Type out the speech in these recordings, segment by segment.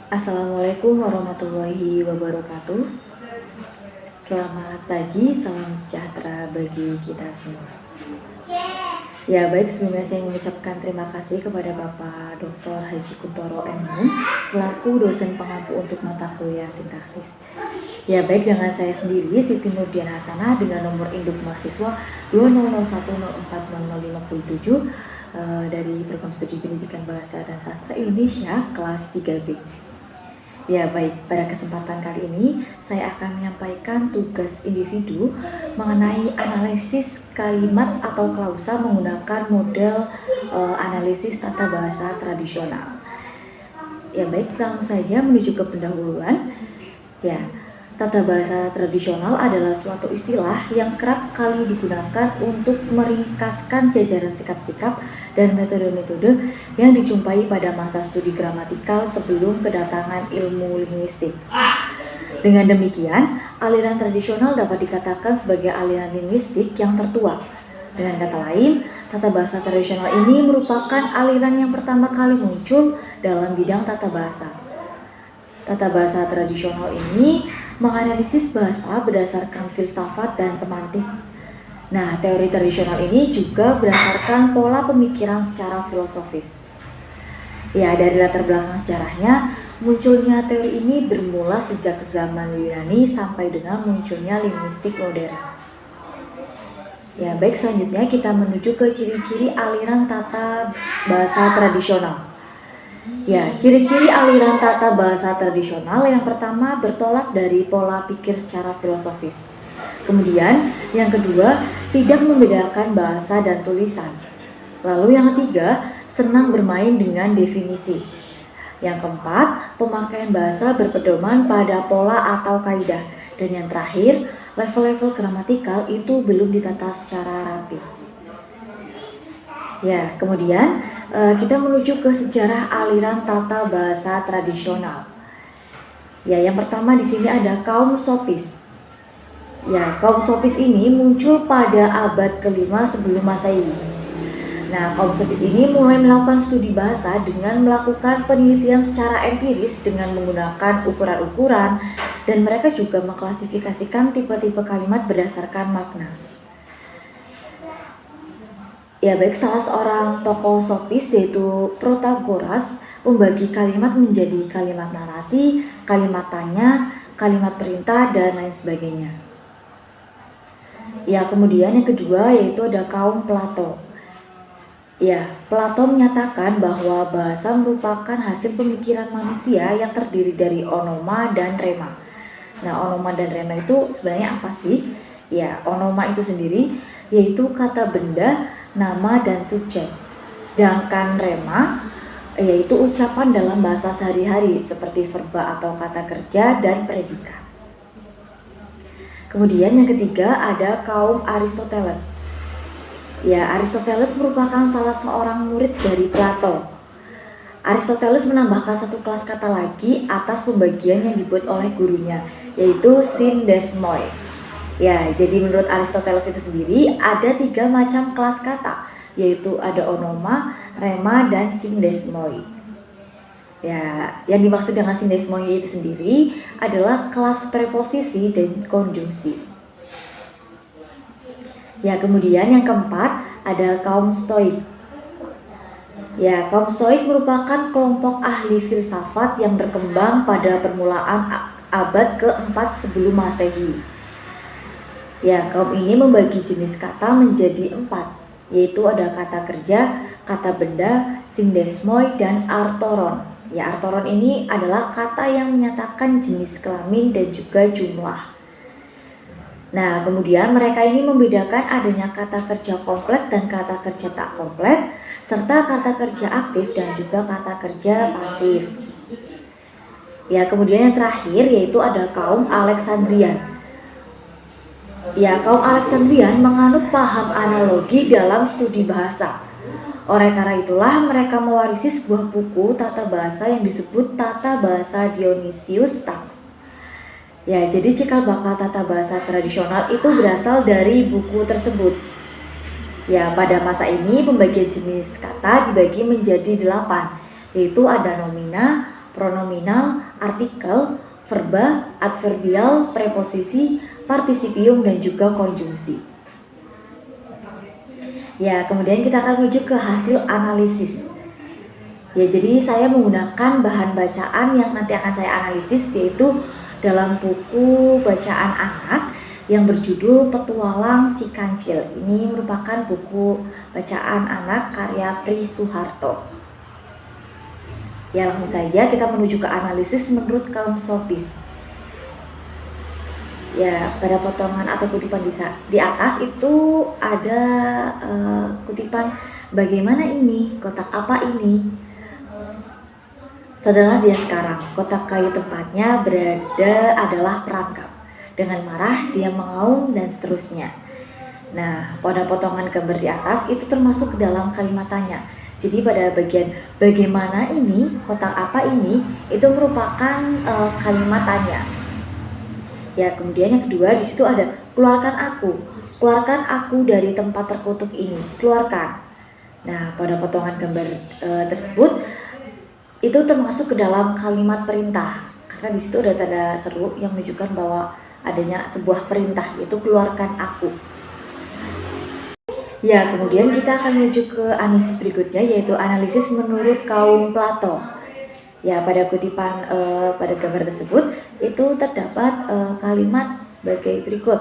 Assalamualaikum warahmatullahi wabarakatuh. Selamat pagi, salam sejahtera bagi kita semua. Ya baik, sebelumnya saya mengucapkan terima kasih kepada Bapak Dr. Haji Kuntoro M. selaku dosen pengampu untuk mata kuliah sintaksis. Ya baik, dengan saya sendiri Siti Nurdian Hasanah dengan nomor induk mahasiswa 2001040057 dari Program Studi Pendidikan Bahasa dan Sastra Indonesia kelas 3B. Ya baik, pada kesempatan kali ini saya akan menyampaikan tugas individu mengenai analisis kalimat atau klausa menggunakan model analisis tata bahasa tradisional. Ya baik, langsung saja menuju ke pendahuluan. Ya, tata bahasa tradisional adalah suatu istilah yang kerap kali digunakan untuk meringkaskan jajaran sikap-sikap dan metode-metode yang dijumpai pada masa studi gramatikal sebelum kedatangan ilmu linguistik. Dengan demikian, aliran tradisional dapat dikatakan sebagai aliran linguistik yang tertua. Dengan kata lain, tata bahasa tradisional ini merupakan aliran yang pertama kali muncul dalam bidang tata bahasa. Tata bahasa tradisional ini menganalisis bahasa berdasarkan filsafat dan semantik. Nah, teori tradisional ini juga berdasarkan pola pemikiran secara filosofis. Ya, dari latar belakang sejarahnya, munculnya teori ini bermula sejak zaman Yunani sampai dengan munculnya linguistik modern. Ya, baik, selanjutnya kita menuju ke ciri-ciri aliran tata bahasa tradisional. Ya, ciri-ciri aliran tata bahasa tradisional yang pertama bertolak dari pola pikir secara filosofis. Kemudian, yang kedua, tidak membedakan bahasa dan tulisan. Lalu yang ketiga, senang bermain dengan definisi. Yang keempat, pemakaian bahasa berpedoman pada pola atau kaidah. Dan yang terakhir, level-level gramatikal itu belum ditata secara rapi. Ya, kemudian kita menuju ke sejarah aliran tata bahasa tradisional. Ya, yang pertama di sini ada kaum Sopis. Ya, kaum Sopis ini muncul pada abad ke-5 sebelum Masehi. Nah, kaum Sopis ini mulai melakukan studi bahasa dengan melakukan penelitian secara empiris dengan menggunakan ukuran-ukuran, dan mereka juga mengklasifikasikan tipe-tipe kalimat berdasarkan makna. Ya baik, salah seorang tokoh Sopis yaitu Protagoras membagi kalimat menjadi kalimat narasi, kalimat tanya, kalimat perintah, dan lain sebagainya. Ya, kemudian yang kedua yaitu ada kaum Plato. Ya, Plato menyatakan bahwa bahasa merupakan hasil pemikiran manusia yang terdiri dari onoma dan rema. Nah, onoma dan rema itu sebenarnya apa sih? Ya, onoma itu sendiri yaitu kata benda, nama, dan subjek. Sedangkan rema yaitu ucapan dalam bahasa sehari-hari seperti verba atau kata kerja dan predikat. Kemudian yang ketiga ada kaum Aristoteles. Ya, Aristoteles merupakan salah seorang murid dari Plato. Aristoteles menambahkan satu kelas kata lagi atas pembagian yang dibuat oleh gurunya, yaitu sindesmoi. Ya, jadi menurut Aristoteles itu sendiri ada 3 macam kelas kata, yaitu ada onoma, rema, dan sindesmoi. Ya, yang dimaksud dengan sindesmoi itu sendiri adalah kelas preposisi dan konjungsi. Ya, kemudian yang keempat ada kaum Stoik. Ya, kaum Stoik merupakan kelompok ahli filsafat yang berkembang pada permulaan abad ke-4 sebelum Masehi. Ya, kaum ini membagi jenis kata menjadi 4, yaitu ada kata kerja, kata benda, sindesmoi, dan artoron. Ya, artoron ini adalah kata yang menyatakan jenis kelamin dan juga jumlah. Nah, kemudian mereka ini membedakan adanya kata kerja komplet dan kata kerja tak komplet, serta kata kerja aktif dan juga kata kerja pasif. Ya, kemudian yang terakhir yaitu ada kaum Alexandrian. Ya, kaum Alexandrian menganut paham analogi dalam studi bahasa. Oleh karena itulah mereka mewarisi sebuah buku tata bahasa yang disebut Tata Bahasa Dionysius Tax. Ya, jadi cikal bakal tata bahasa tradisional itu berasal dari buku tersebut. Ya, pada masa ini pembagian jenis kata dibagi menjadi 8, yaitu ada nomina, pronominal, artikel, verba, adverbial, preposisi, partisipium, dan juga konjungsi. Ya, kemudian kita akan menuju ke hasil analisis. Ya, jadi saya menggunakan bahan bacaan yang nanti akan saya analisis, yaitu dalam buku bacaan anak yang berjudul Petualang Si Kancil. Ini merupakan buku bacaan anak karya Pri Soeharto. Ya, langsung saja kita menuju ke analisis menurut kaum sofis. Ya, pada potongan atau kutipan di atas itu ada kutipan bagaimana ini, kotak apa ini. Sadarlah dia sekarang, kotak kayu tempatnya berada adalah perangkap. Dengan marah dia mengaum dan seterusnya. Nah, pada potongan gambar di atas itu termasuk ke dalam kalimat tanya. Jadi pada bagian bagaimana ini, kotak apa ini, itu merupakan kalimat tanya. Ya, kemudian yang kedua di situ ada keluarkan aku dari tempat terkutuk ini, keluarkan. Nah, pada potongan gambar tersebut itu termasuk ke dalam kalimat perintah, karena di situ ada tanda seru yang menunjukkan bahwa adanya sebuah perintah, yaitu keluarkan aku. Ya, kemudian kita akan menuju ke analisis berikutnya, yaitu analisis menurut kaum Plato. Ya, pada kutipan pada gambar tersebut itu terdapat kalimat sebagai berikut,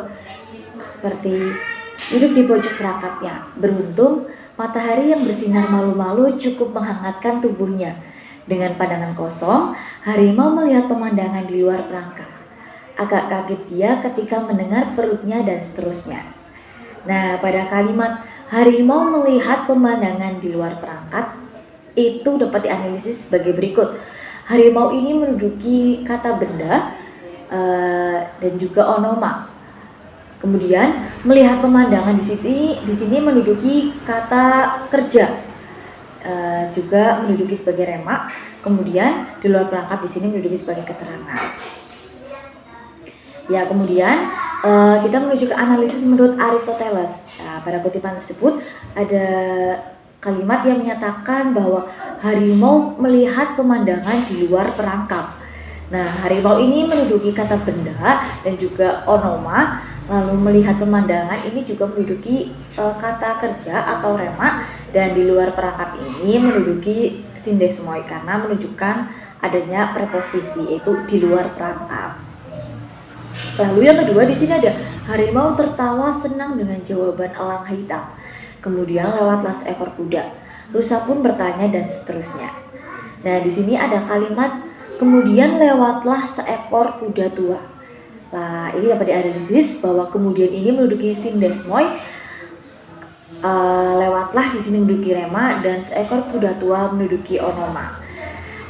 seperti duduk di pojok perangkapnya, beruntung matahari yang bersinar malu-malu cukup menghangatkan tubuhnya. Dengan pandangan kosong, harimau melihat pemandangan di luar perangkap. Agak kaget dia ketika mendengar perutnya dan seterusnya. Nah, pada kalimat harimau melihat pemandangan di luar perangkap itu dapat dianalisis sebagai berikut. Harimau ini menduduki kata benda dan juga onoma. Kemudian melihat pemandangan di sini menduduki kata kerja, juga menduduki sebagai remak. Kemudian di luar perangkap di sini menduduki sebagai keterangan. Ya, kemudian kita menuju ke analisis menurut Aristoteles. Nah, pada kutipan tersebut ada kalimat yang menyatakan bahwa harimau melihat pemandangan di luar perangkap. Nah, harimau ini menduduki kata benda dan juga onoma, lalu melihat pemandangan ini juga menduduki kata kerja atau remak, dan di luar perangkap ini menduduki sindesmoi karena menunjukkan adanya preposisi, yaitu di luar perangkap. Lalu yang kedua di sini ada harimau tertawa senang dengan jawaban elang hitam. Kemudian lewatlah seekor kuda. Rusa pun bertanya dan seterusnya. Nah, di sini ada kalimat kemudian lewatlah seekor kuda tua. Nah, ini dapat dianalisis bahwa kemudian ini menduduki sindesmoi, lewatlah di sini menduduki rema, dan seekor kuda tua menduduki onoma.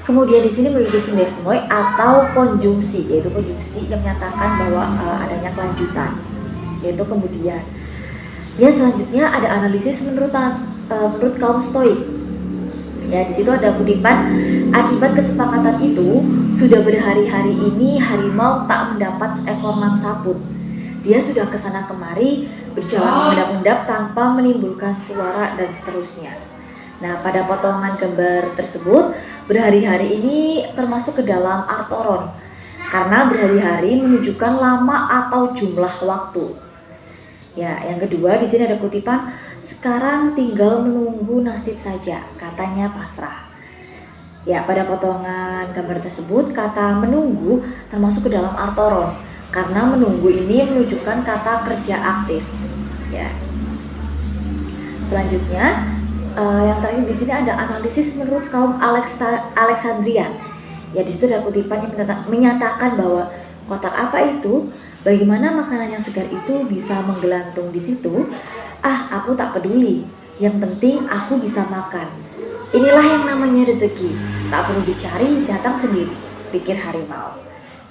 Kemudian di sini menduduki sindesmoi atau konjungsi, yaitu konjungsi yang menyatakan bahwa adanya kelanjutan, yaitu kemudian. Ya, selanjutnya ada analisis menurut kaum Stoik. Ya, di situ ada kutipan, akibat kesepakatan itu sudah berhari-hari ini harimau tak mendapat seekor mangsa pun. Dia sudah kesana kemari berjalan mengendap-endap tanpa menimbulkan suara dan seterusnya. Nah, pada potongan gambar tersebut berhari-hari ini termasuk ke dalam artoron, karena berhari-hari menunjukkan lama atau jumlah waktu. Ya, yang kedua di sini ada kutipan, sekarang tinggal menunggu nasib saja, katanya pasrah. Ya, pada potongan gambar tersebut kata menunggu termasuk ke dalam artoron, karena menunggu ini menunjukkan kata kerja aktif. Ya. Selanjutnya, yang terakhir di sini ada analisis menurut kaum Alexandrian. Ya, di situ ada kutipan yang menyatakan bahwa kotak apa itu? Bagaimana makanan yang segar itu bisa menggelantung di situ? Ah, aku tak peduli. Yang penting aku bisa makan. Inilah yang namanya rezeki. Tak perlu dicari, datang sendiri, pikir harimau.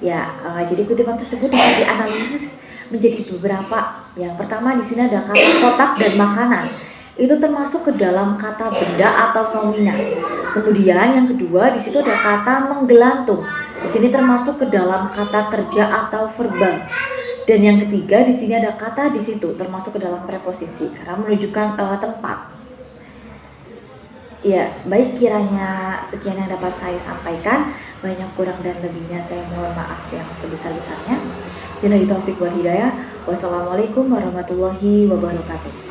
Ya, jadi kutipan tersebut dapat dianalisis menjadi beberapa. Yang pertama di sini ada kata kotak dan makanan. Itu termasuk ke dalam kata benda atau nominal. Kemudian yang kedua di situ ada kata menggelantung. Di sini termasuk ke dalam kata kerja atau verbal. Dan yang ketiga di sini ada kata di situ termasuk ke dalam preposisi karena menunjukkan tempat. Ya, baik, kiranya sekian yang dapat saya sampaikan. Banyak kurang dan lebihnya saya mohon maaf yang sebesar-besarnya. Billahi taufik wal hidayah. Wassalamualaikum warahmatullahi wabarakatuh.